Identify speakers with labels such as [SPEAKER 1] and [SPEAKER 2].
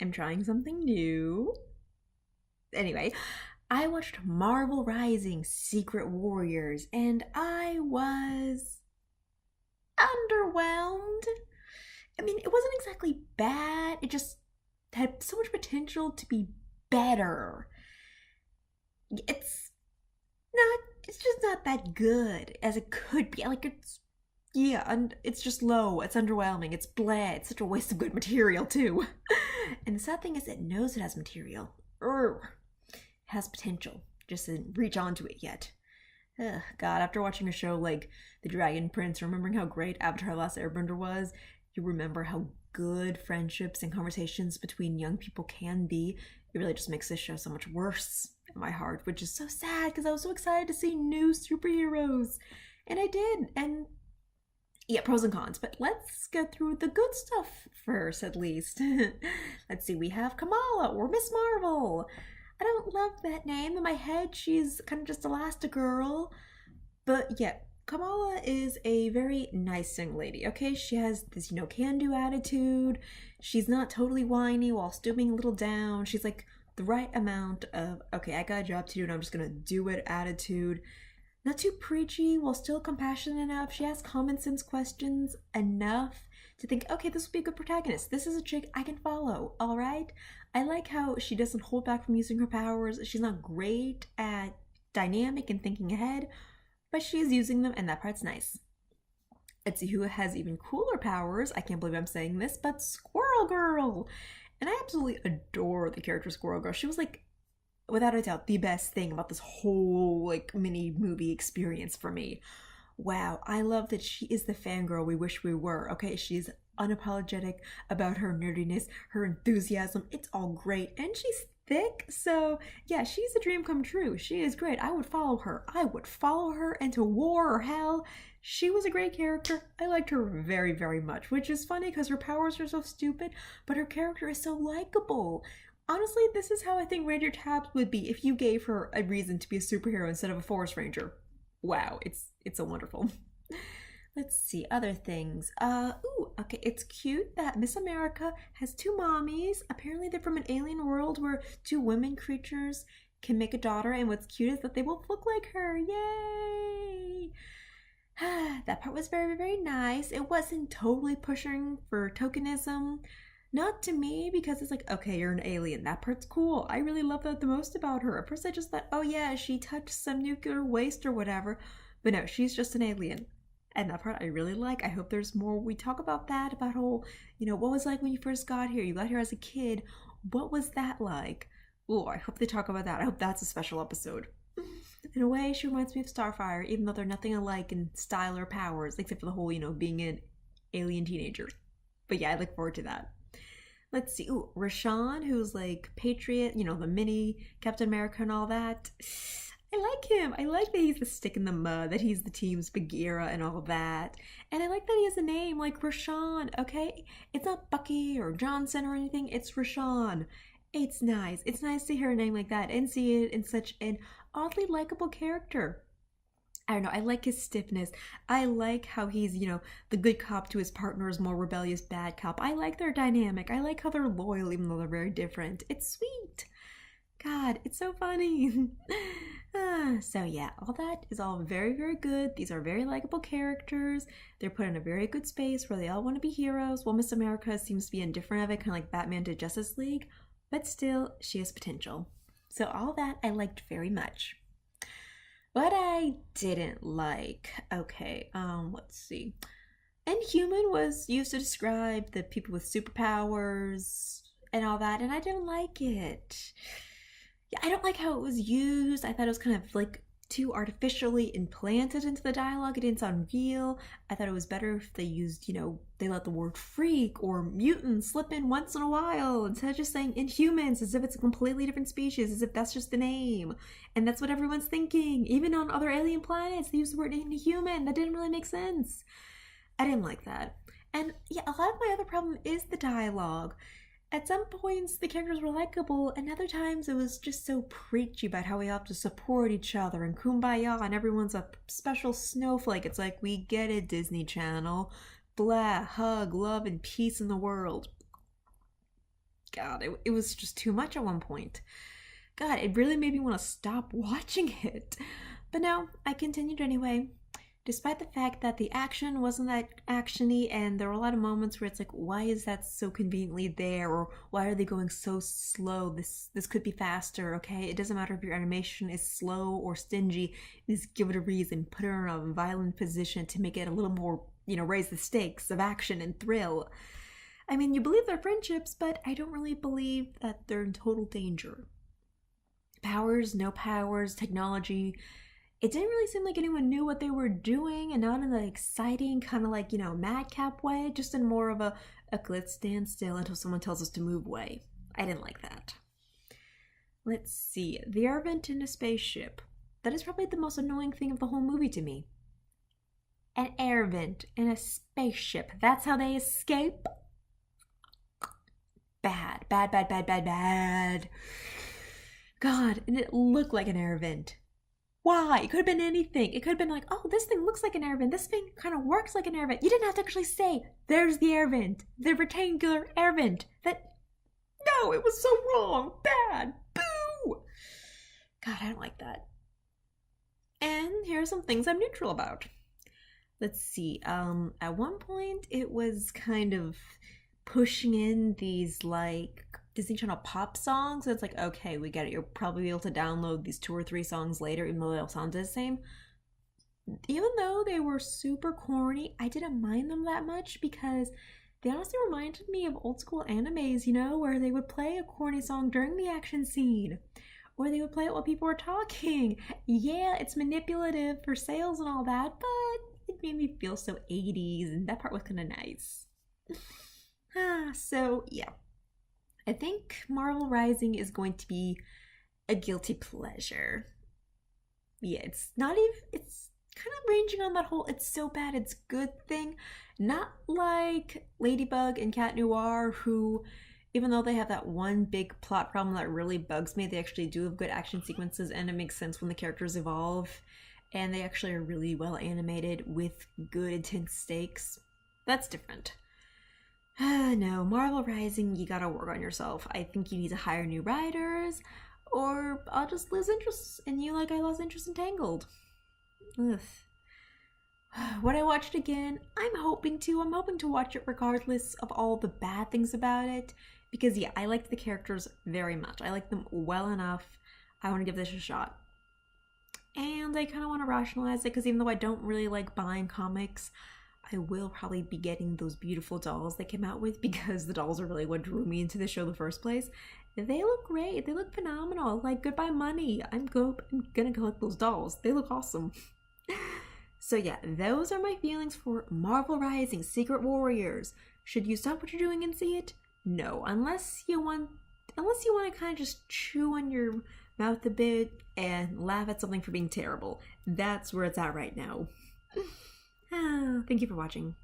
[SPEAKER 1] am trying something new. Anyway, I watched Marvel Rising Secret Warriors and I was underwhelmed. I mean, it wasn't exactly bad, it just had so much potential to be better. It's not, it's just not that good as it could be. Like, yeah, and it's just low, it's underwhelming, it's blah, it's such a waste of good material, too. And the sad thing is, it knows it has material. It has potential, just didn't reach onto it yet. Ugh, God, after watching a show like The Dragon Prince, remembering how great Avatar: The Last Airbender was, you remember how good friendships and conversations between young people can be. It really just makes this show so much worse in my heart, which is so sad because I was so excited to see new superheroes. And I did. And yeah, pros and cons, but let's get through the good stuff first, at least. Let's see, we have Kamala, or Miss Marvel. I don't love that name. In my head, she's kind of just Elastigirl. But yeah, Kamala is a very nice young lady, okay? She has this, can-do attitude. She's not totally whiny while still being a little down. She's like the right amount of, okay, I got a job to do and I'm just gonna do it attitude. Not too preachy while still compassionate enough. She asks common sense questions enough to think, okay, this will be a good protagonist. This is a chick I can follow, all right? I like how she doesn't hold back from using her powers. She's not great at dynamic and thinking ahead, but she's using them and that part's nice. Let's see who has even cooler powers. I can't believe I'm saying this, but Squirrel Girl. And I absolutely adore the character Squirrel Girl. She was like, without a doubt, the best thing about this whole like mini movie experience for me. Wow, I love that she is the fangirl we wish we were. Okay, she's unapologetic about her nerdiness, her enthusiasm. It's all great, and she's thick, so yeah, she's a dream come true. She is great. I would follow her. I would follow her into war or hell. She was a great character. I liked her very, very much, which is funny because her powers are so stupid, but her character is so likable. Honestly, this is how I think Ranger Tabs would be if you gave her a reason to be a superhero instead of a forest ranger. Wow, it's so wonderful. Let's see, other things. Okay, it's cute that Miss America has two mommies. Apparently they're from an alien world where two women creatures can make a daughter, and what's cute is that they both look like her. Yay! That part was very, very nice. It wasn't totally pushing for tokenism. Not to me, because it's like, okay, you're an alien. That part's cool. I really love that the most about her. At first I just thought, oh yeah, she touched some nuclear waste or whatever. But no, she's just an alien. And that part I really like. I hope there's more. We talk about that, about whole, what was like when you first got here? You got here as a kid. What was that like? Oh, I hope they talk about that. I hope that's a special episode. In a way, she reminds me of Starfire, even though they're nothing alike in style or powers, except for the whole, being an alien teenager. But yeah, I look forward to that. Let's see. Ooh, Rashawn, who's like Patriot, the mini Captain America and all that. I like him. I like that he's the stick in the mud, that he's the team's Bagheera and all that. And I like that he has a name like Rashawn, okay? It's not Bucky or Johnson or anything. It's Rashawn. It's nice. It's nice to hear a name like that and see it in such an oddly likable character. I don't know, I like his stiffness. I like how he's, the good cop to his partner's more rebellious bad cop. I like their dynamic. I like how they're loyal even though they're very different. It's sweet. God, it's so funny. So yeah, all that is all very, very good. These are very likable characters. They're put in a very good space where they all want to be heroes. Well, Miss America seems to be indifferent of it, kind of like Batman did Justice League. But still, she has potential. So all that I liked very much. What I didn't like, okay, let's see. Inhuman was used to describe the people with superpowers and all that, and I didn't like it. Yeah, I don't like how it was used. I thought it was kind of like too artificially implanted into the dialogue. It didn't sound real. I thought it was better if they used, they let the word freak or mutant slip in once in a while instead of just saying Inhumans as if it's a completely different species, as if that's just the name. And that's what everyone's thinking. Even on other alien planets, they use the word Inhuman. That didn't really make sense. I didn't like that. And yeah, a lot of my other problem is the dialogue. At some points, the characters were likable, and other times it was just so preachy about how we have to support each other and kumbaya, and everyone's a special snowflake. It's like, we get it, Disney Channel. Blah, hug, love, and peace in the world. God, it was just too much at one point. God, it really made me want to stop watching it. But no, I continued anyway. Despite the fact that the action wasn't that actiony, and there were a lot of moments where it's like, why is that so conveniently there, or why are they going so slow? This could be faster, okay? It doesn't matter if your animation is slow or stingy. Just give it a reason. Put her in a violent position to make it a little more, raise the stakes of action and thrill. I mean, you believe their friendships, but I don't really believe that they're in total danger. Powers, no powers, technology. It didn't really seem like anyone knew what they were doing, and not in the exciting kind of like, madcap way, just in more of a let's stand still until someone tells us to move way. I didn't like that. Let's see. The air vent in a spaceship. That is probably the most annoying thing of the whole movie to me. An air vent in a spaceship. That's how they escape? Bad, bad, bad, bad, bad, bad. God, and it looked like an air vent. Why? It could have been anything. It could have been like, oh, this thing looks like an air vent. This thing kind of works like an air vent. You didn't have to actually say, there's the air vent. The rectangular air vent. No, it was so wrong. Bad. Boo! God, I don't like that. And here are some things I'm neutral about. Let's see. At one point, it was kind of pushing in these, like, Disney Channel pop songs. So it's like, okay, we get it. You'll probably be able to download these 2 or 3 songs later, even though they all sound the same. Even though they were super corny, I didn't mind them that much because they honestly reminded me of old school animes, where they would play a corny song during the action scene. Or they would play it while people were talking. Yeah, it's manipulative for sales and all that, but it made me feel so 80s, and that part was kind of nice. So, yeah. I think Marvel Rising is going to be a guilty pleasure. Yeah, it's kind of ranging on that whole it's so bad it's good thing. Not like Ladybug and Cat Noir, who, even though they have that one big plot problem that really bugs me, they actually do have good action sequences, and it makes sense when the characters evolve, and they actually are really well animated with good intense stakes. That's different. No, Marvel Rising, you gotta work on yourself. I think you need to hire new writers, or I'll just lose interest in you like I lost interest in Tangled. Ugh. Would I watch it again? I'm hoping to watch it regardless of all the bad things about it, because yeah, I liked the characters very much. I like them well enough. I want to give this a shot. And I kind of want to rationalize it, because even though I don't really like buying comics, I will probably be getting those beautiful dolls they came out with, because the dolls are really what drew me into the show in the first place. They look great. They look phenomenal. Like, goodbye money. I'm gonna collect those dolls. They look awesome. So yeah, those are my feelings for Marvel Rising Secret Warriors. Should you stop what you're doing and see it? No, unless you want to kind of just chew on your mouth a bit and laugh at something for being terrible. That's where it's at right now. Thank you for watching.